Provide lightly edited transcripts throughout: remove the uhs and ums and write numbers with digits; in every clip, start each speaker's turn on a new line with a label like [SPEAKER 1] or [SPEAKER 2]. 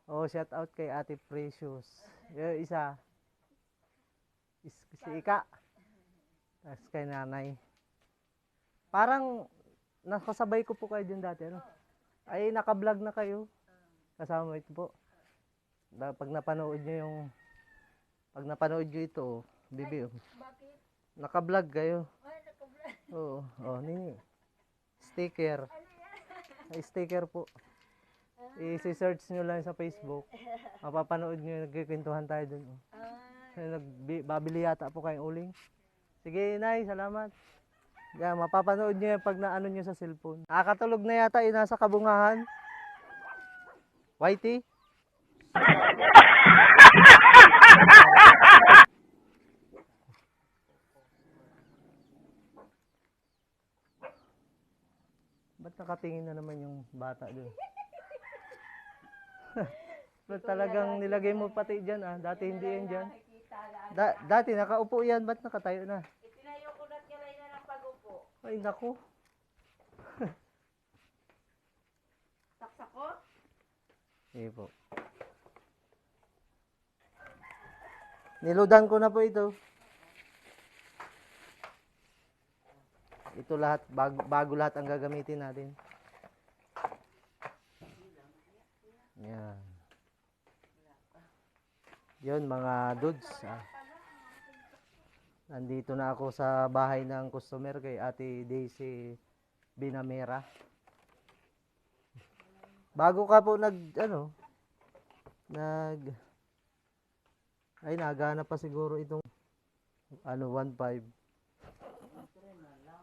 [SPEAKER 1] Oh, shout out kay Ate Precious. Yung isa, si Ika. Tapos kay nanay. Parang nakasabay ko po kayo din dati. Ano? Ay, naka-vlog na kayo. Kasama ito po. Pag napanood nyo yung... Pag napanood nyo ito, bibi.
[SPEAKER 2] Bakit?
[SPEAKER 1] Naka-vlog kayo.
[SPEAKER 2] Ay, nakablay.
[SPEAKER 1] Oo. Oh, nini. Sticker. Ay, sticker po. I-search nyo lang sa Facebook. Mapapanood nyo, nagkikwentuhan tayo dun. Oh. Babili yata po kayong uling. Sige, Nay, salamat. Yeah, mapapanood nyo yan pag naano nyo sa cellphone. Nakakatulog na yata nasa kabungahan. Whitey? Ba't nakatingin na naman yung bata doon? Ba't talagang nilagay mo pati dyan ah? Dati hindi yan dyan. Dati nakaupo yan, ba't nakatayo na?
[SPEAKER 2] Itinayo ko na kilay na ng pag-upo.
[SPEAKER 1] Ay naku.
[SPEAKER 2] Saksak ko?
[SPEAKER 1] Sige po. Niludan ko na po ito. Ito lahat, bago lahat ang gagamitin natin. Yan. Yun mga dudes. Nandito na ako sa bahay ng customer kay Ate Daisy Binamera. Bago ka po ay nagana pa siguro itong 1.5.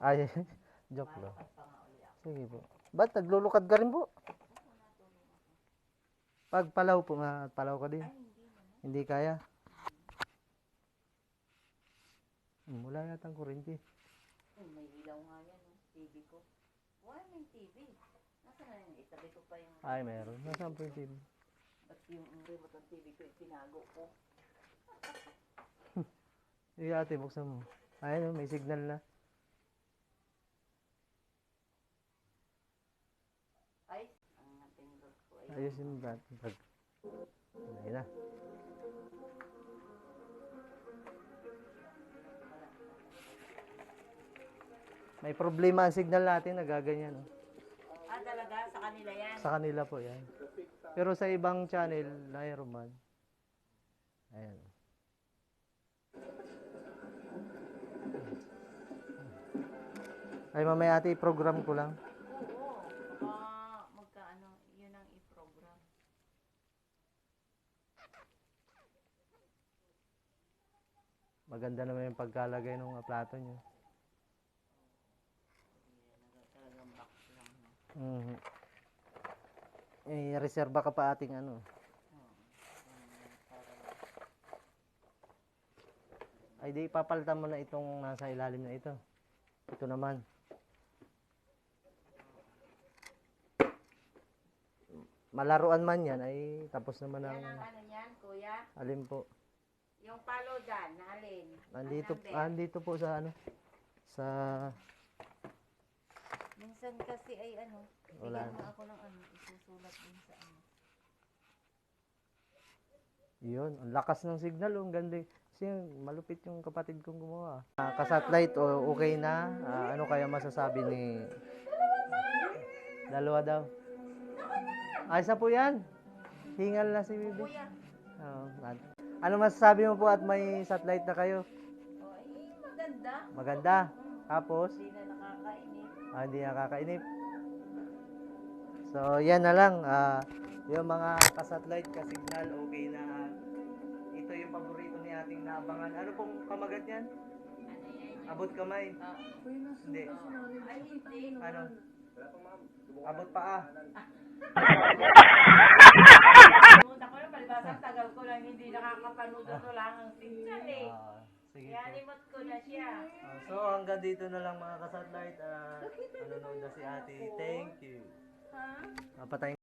[SPEAKER 1] Ay, joke lang. Sige po. Ba't naglulukad ka rin po? Pag palaw po nga, palaw ka din. Hindi kaya. Wala yata ang kuryente.
[SPEAKER 2] May ilaw nga yan, TV ko. Why may TV? Nasaan na yung itabi ko pa yung...
[SPEAKER 1] Ay, meron. Nasaan po yung TV?
[SPEAKER 2] Ba't yung remote ng TV ko itinago ko?
[SPEAKER 1] Sige ate, buksan mo. Ayun, may signal na.
[SPEAKER 2] Ay, ang napindot ko ay...
[SPEAKER 1] Ayusin mo ba? Ayun na. May problema ang signal natin, nagaganyan. Oh.
[SPEAKER 2] Ah, talaga? Sa kanila yan?
[SPEAKER 1] Sa kanila po yan. Pero sa ibang channel, mayroon man. Ayan. Ay, mamaya ate, i-program ko lang.
[SPEAKER 2] Oo. Magkaano, yun ang i-program.
[SPEAKER 1] Maganda naman yung pagkalagay ng plato nyo.
[SPEAKER 2] Talagang box lang.
[SPEAKER 1] Reserba ka pa ating ano. Ay, di papalitan mo na itong nasa ilalim na ito. Ito naman. Malaruan man yan, ay tapos naman ang...
[SPEAKER 2] Yan ang ano yan, kuya?
[SPEAKER 1] Alin po?
[SPEAKER 2] Yung palo dyan, na alin?
[SPEAKER 1] Andito po sa ano? Sa...
[SPEAKER 2] Minsan kasi ay ano,
[SPEAKER 1] Wala.
[SPEAKER 2] bigyan mo ako ng ano, isusulat din sa ano.
[SPEAKER 1] Yun, ang lakas ng signal, ang ganda. Kasi malupit yung kapatid kong gumawa. Ka-satellite, okay na. Ano kaya masasabi ni... Dalawa daw. Ayos na po yan. Hingal na si Bibi.
[SPEAKER 2] Kuya,
[SPEAKER 1] Ano masasabi mo po at may satellite na kayo?
[SPEAKER 2] ay maganda.
[SPEAKER 1] Maganda. Tapos,
[SPEAKER 2] Hindi na nakakainip.
[SPEAKER 1] hindi nakakainip. So, yan na lang. Yung mga ka-satellite, ka-signal, okay na. Ito yung paborito ni ating naabangan. Ano pong kamagat yan?
[SPEAKER 2] Ano yan?
[SPEAKER 1] Abot kamay? Hindi.
[SPEAKER 2] Ay, hindi.
[SPEAKER 1] Ano? Abot paa.
[SPEAKER 2] Pumunta ko na, palibasang tagal ko lang hindi nakakapanood ito lang ang signal eh.
[SPEAKER 1] Sige
[SPEAKER 2] Kaya
[SPEAKER 1] po.
[SPEAKER 2] limot ko na siya.
[SPEAKER 1] So, hanggang dito na lang mga ka-satellite. Nanonood na si ate. Thank you.
[SPEAKER 2] Ha?
[SPEAKER 1] Papatayin